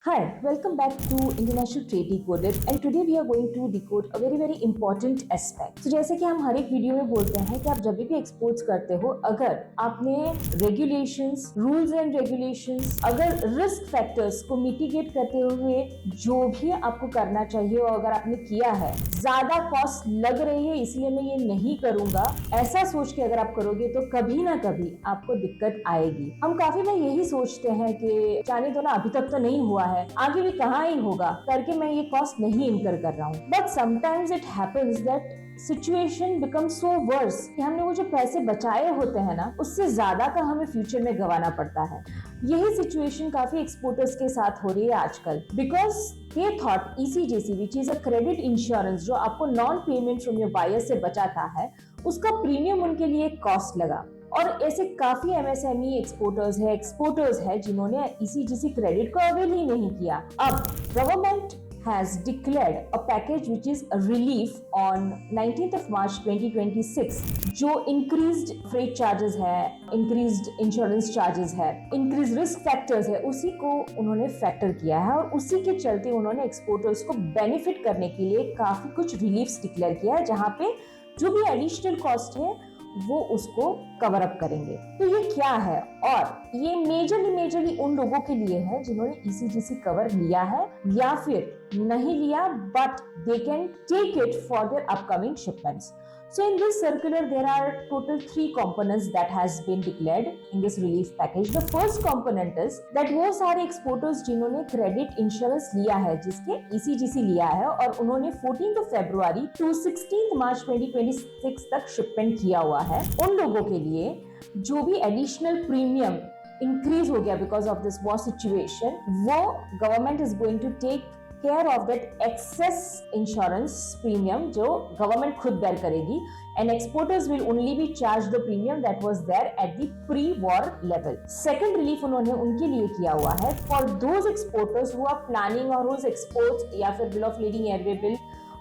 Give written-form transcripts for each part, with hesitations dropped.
Hi, welcome back to International Trade Decoded and today we are going to decode a very important aspect. So जैसे कि हम हर एक video में बोलते हैं कि आप जब भी एक्सपोर्ट्स करते हो, अगर आपने रेगुलेशंस, रूल्स एंड रेगुलेशंस, अगर रिस्क फैक्टर्स को मिटिगेट करते हुए जो भी आपको करना चाहिए और अगर आपने किया है, ज्यादा कॉस्ट लग रही है इसलिए मैं ये नहीं करूंगा, ऐसा सोच के अगर आप करोगे तो कभी ना कभी आपको दिक्कत आएगी। हम काफी बार यही सोचते हैं कि जाने दो ना, अभी तक तो नहीं हुआ है, आगे भी कहाँ ही होगा करके मैं ये कॉस्ट नहीं इनकर कर रहा हूँ। But sometimes it happens that situation become so worse कि हमने वो जो पैसे बचाए होते हैं ना, उससे ज्यादा का हमें फ्यूचर में गंवाना पड़ता है। यही सिचुएशन काफी एक्सपोर्टर्स के साथ हो रही है आजकल, because they thought ECGC, which is a credit insurance, जो आपको non payment from your buyer से बचाता है, उसका प्रीमियम उनके लिए कॉस्ट लगा। और ऐसे काफी एमएसएमई एक्सपोर्टर्स है जिन्होंने ECGC क्रेडिट को अवेल ही नहीं किया। अब government has declared a package which is a relief on 19th of March 2026, जो increased freight charges है, increased insurance charges है, increased risk factors है, उसी को उन्होंने फैक्टर किया है और उसी के चलते उन्होंने एक्सपोर्टर्स को बेनिफिट करने के लिए काफी कुछ रिलीफ्स डिक्लेयर किया है, जहां पे जो भी एडिशनल कॉस्ट है वो उसको कवर अप करेंगे। तो ये क्या है, और ये मेजरली उन लोगों के लिए है जिन्होंने ECGC कवर लिया है या फिर नहीं लिया, but they can take it for their upcoming shipments. So in this circular, there are total 3 components that has been declared in this relief package. The first component is that वो सारे exporters जिन्होंने credit insurance लिया है, जिसके ECGC लिया है और उन्होंने 14th February to 16th March 2026 तक शिपमेंट किया हुआ है, उन लोगों के लिए जो भी एडिशनल प्रीमियम इंक्रीज हो गया because of this war situation, वो government is going to take care of that excess insurance premium जो गवर्नमेंट खुद बेयर करेगी, and exporters will only be charge the premium that was there at the pre war level. Second relief उन्होंने उनके लिए किया हुआ है for those exporters who are planning और हुज एक्सपोर्ट्स या फिर bill of lading airway bill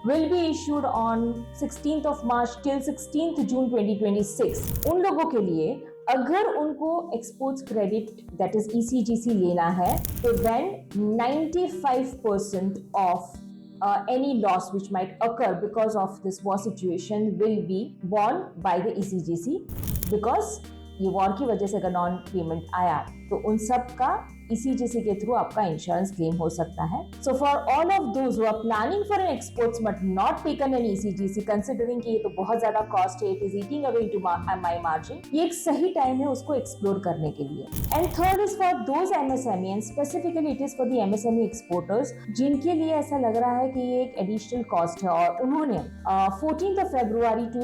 will be issued on 16th of March till 16th June 2026। उन लोगों के लिए अगर उनको exports credit that is ECGC लेना है तो then 95% of any loss which might occur because of this war situation will be borne by the ECGC, because ये वॉर की वजह से अगर नॉन पेमेंट आया तो उन सब का ECGC के थ्रू आपका इंश्योरेंस क्लेम हो सकता है। So for all of those who are planning for an exports but not taken an ECGC, considering कि ये तो बहुत ज्यादा कॉस्ट है, it is eating away into my margin, ये एक सही टाइम है उसको एक्सप्लोर करने के लिए। And third is for those MSME and specifically it is for the MSME exporters जिनके लिए ऐसा लग रहा है कि ये एक एडिशनल कॉस्ट है और उन्होंने 14th of February to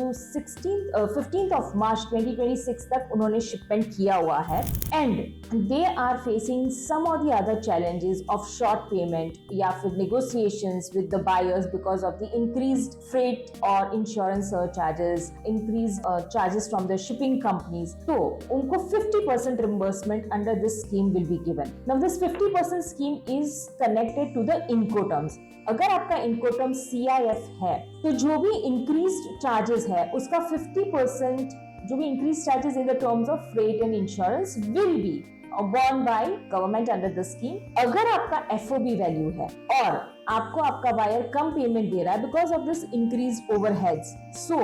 15th of March 2026 तक उन्होंने शिपमेंट किया हुआ है, and they are facing some or the other challenges of short payment या फिर negotiations with the buyers because of the increased freight or insurance surcharges, increased charges from the shipping companies. तो उनको 50% reimbursement under this scheme will be given. Now this 50% scheme is connected to the Incoterms. अगर आपका Incoterms CIF है तो जो भी increased charges है उसका 50% जो भी increased charges in the terms of freight and insurance will be borne by government under the scheme। अगर आपका FOB वैल्यू है और आपको आपका बायर कम पेमेंट दे रहा है because of this increase overheads, so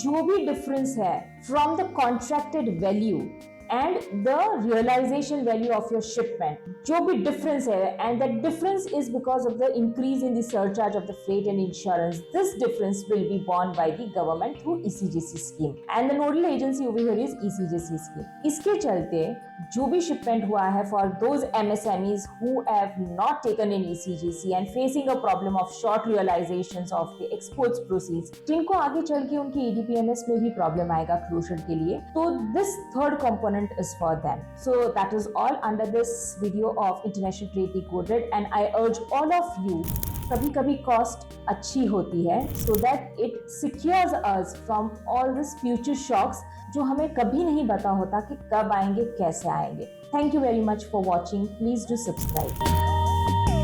जो भी डिफरेंस है from the contracted value and the realization value of your shipment, जो भी difference है, and that difference is because of the increase in the surcharge of the freight and insurance, this difference will be borne by the government through ECGC scheme and the nodal agency over here is ECGC scheme। इसके चलते जो भी shipment हुआ है for those MSMEs who have not taken in ECGC and facing a problem of short realizations of the exports proceeds, जिनको आगे चल के उनकी EDPMS में भी प्रॉब्लम आएगा क्लोजर के लिए, तो this third component is for them। So that is all under this video of International Trade Decoded, and I urge all of you, कभी कभी कॉस्ट अच्छी होती है so that it secures us from all this future shocks जो हमें कभी नहीं पता होता कि कब आएंगे, कैसे आएंगे। Thank you very much for watching. Please do subscribe.